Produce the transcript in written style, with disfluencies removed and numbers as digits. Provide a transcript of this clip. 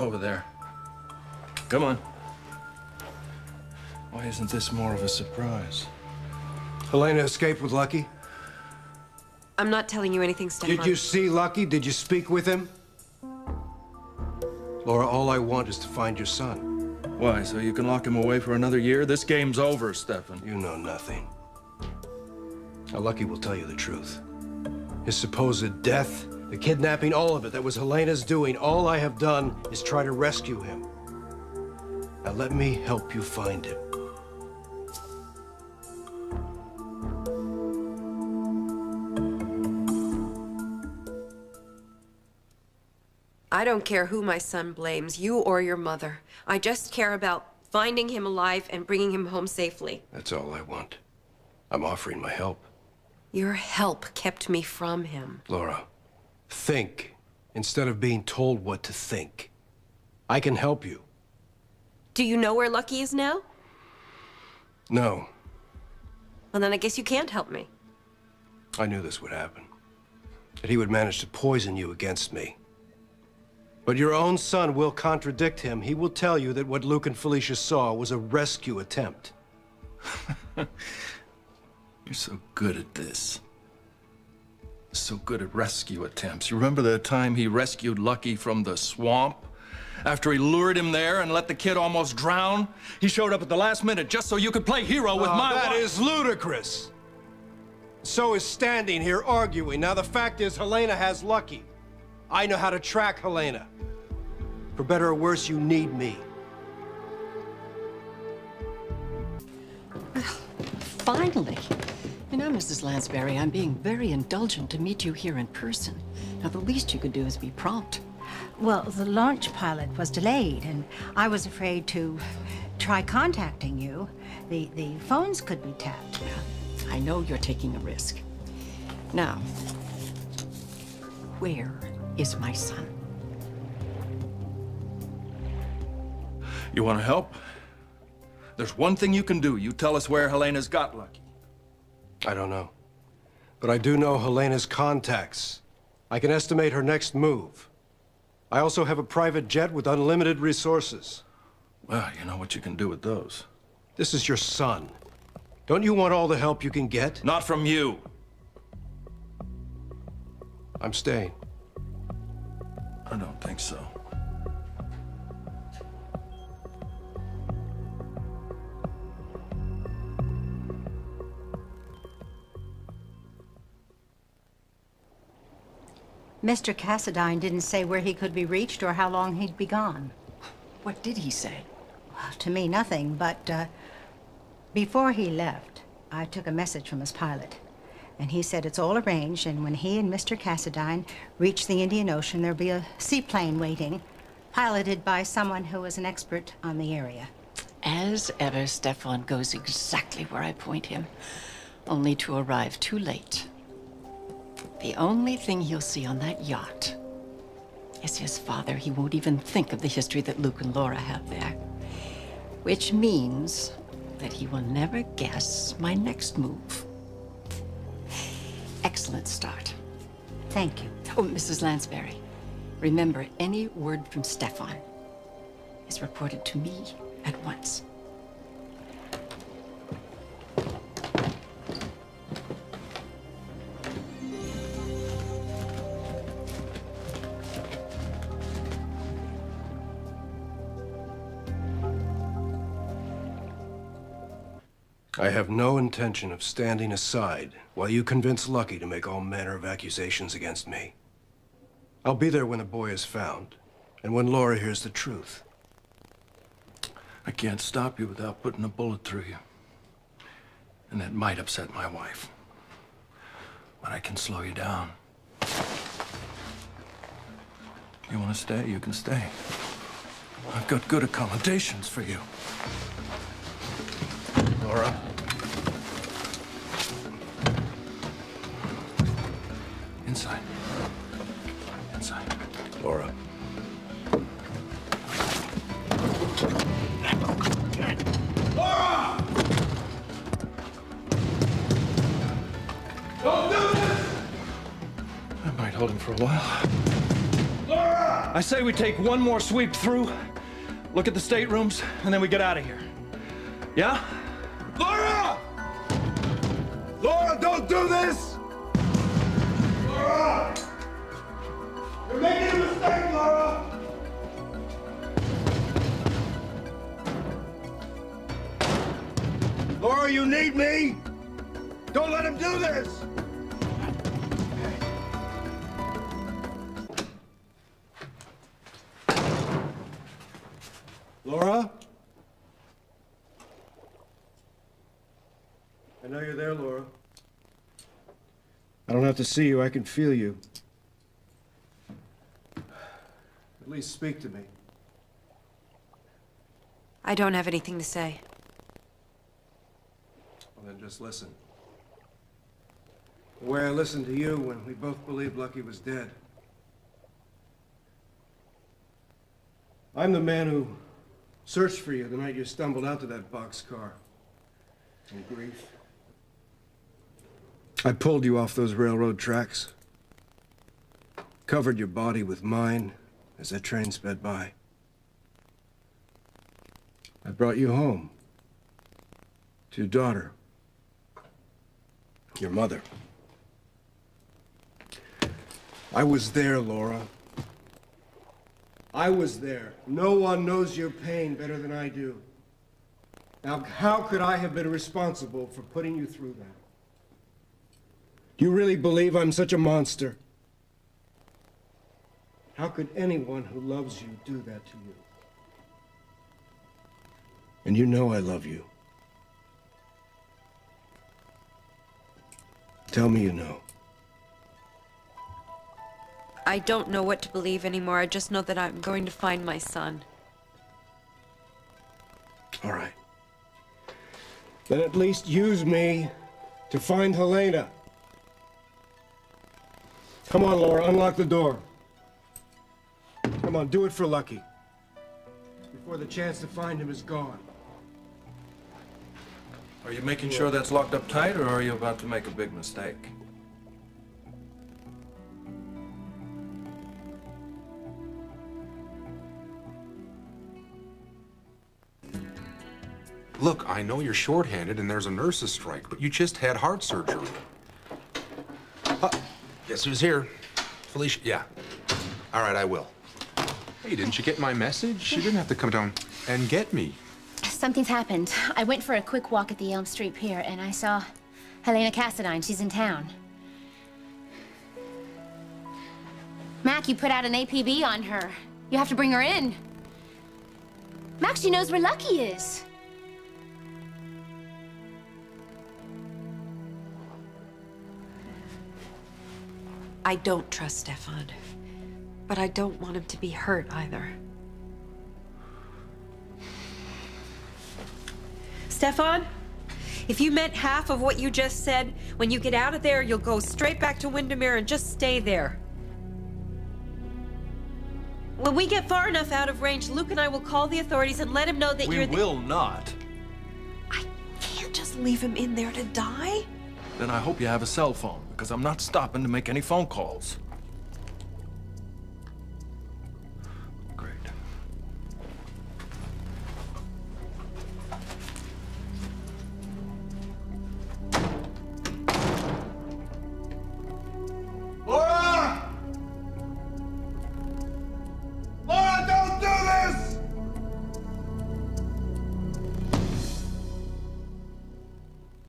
Over there. Come on. Why isn't this more of a surprise? Helena escaped with Lucky? I'm not telling you anything, Stefan. Did you see Lucky? Did you speak with him? Laura, all I want is to find your son. Why, so you can lock him away for another year? This game's over, Stefan. You know nothing. Now, Lucky will tell you the truth. His supposed death, the kidnapping, all of it, that was Helena's doing. All I have done is try to rescue him. Now, let me help you find him. I don't care who my son blames, you or your mother. I just care about finding him alive and bringing him home safely. That's all I want. I'm offering my help. Your help kept me from him. Laura, think instead of being told what to think. I can help you. Do you know where Lucky is now? No. Well, then I guess you can't help me. I knew this would happen. That he would manage to poison you against me. But your own son will contradict him. He will tell you that what Luke and Felicia saw was a rescue attempt. You're so good at this. So good at rescue attempts. You remember the time he rescued Lucky from the swamp? After he lured him there and let the kid almost drown? He showed up at the last minute just so you could play hero with my wife. That is ludicrous. So is standing here arguing. Now, the fact is, Helena has Lucky. I know how to track Helena. For better or worse, you need me. Well, finally. You know, Mrs. Lansbury, I'm being very indulgent to meet you here in person. Now, the least you could do is be prompt. Well, the launch pilot was delayed, and I was afraid to try contacting you. The phones could be tapped. I know you're taking a risk. Now, where is my son? You want to help? There's one thing you can do. You tell us where Helena's got Lucky. I don't know. But I do know Helena's contacts. I can estimate her next move. I also have a private jet with unlimited resources. Well, you know what you can do with those. This is your son. Don't you want all the help you can get? Not from you. I'm staying. I don't think so. Mr. Cassadine didn't say where he could be reached or how long he'd be gone. What did he say? Well, to me, nothing, but before he left, I took a message from his pilot. And he said it's all arranged, and when he and Mr. Cassadine reach the Indian Ocean, there'll be a seaplane waiting, piloted by someone who is an expert on the area. As ever, Stefan goes exactly where I point him, only to arrive too late. The only thing he'll see on that yacht is his father. He won't even think of the history that Luke and Laura have there. Which means that he will never guess my next move. Excellent start. Thank you. Oh, Mrs. Lansbury, remember, any word from Stefan is reported to me at once. I have no intention of standing aside while you convince Lucky to make all manner of accusations against me. I'll be there when the boy is found, and when Laura hears the truth. I can't stop you without putting a bullet through you. And that might upset my wife. But I can slow you down. You want to stay? You can stay. I've got good accommodations for you. Laura. Inside. Inside. Laura. Laura! Don't do this! I might hold him for a while. Laura! I say we take one more sweep through, look at the staterooms, and then we get out of here. Yeah? Laura! Laura, don't do this! Laura! You're making a mistake, Laura! Laura, you need me! Don't let him do this! Laura? I know you're there, Laura. I don't have to see you, I can feel you. At least speak to me. I don't have anything to say. Well, then just listen. The way I listened to you when we both believed Lucky was dead. I'm the man who searched for you the night you stumbled out to that boxcar. In grief. I pulled you off those railroad tracks. Covered your body with mine as that train sped by. I brought you home. To your daughter. Your mother. I was there, Laura. I was there. No one knows your pain better than I do. Now, how could I have been responsible for putting you through that? Do you really believe I'm such a monster? How could anyone who loves you do that to you? And you know I love you. Tell me you know. I don't know what to believe anymore. I just know that I'm going to find my son. All right. Then at least use me to find Helena. Come on, Laura, unlock the door. Come on, do it for Lucky. Before the chance to find him is gone. Are you making sure that's locked up tight, or are you about to make a big mistake? Look, I know you're shorthanded and there's a nurse's strike, but you just had heart surgery. Guess who's here? Felicia, yeah. All right, I will. Hey, didn't you get my message? You didn't have to come down and get me. Something's happened. I went for a quick walk at the Elm Street Pier, and I saw Helena Cassadine. She's in town. Mac, you put out an APB on her. You have to bring her in. Mac, she knows where Lucky is. I don't trust Stefan, but I don't want him to be hurt either. Stefan, if you meant half of what you just said, when you get out of there, you'll go straight back to Windermere and just stay there. When we get far enough out of range, Luke and I will call the authorities and let him know that We will not. I can't just leave him in there to die. Then I hope you have a cell phone, because I'm not stopping to make any phone calls.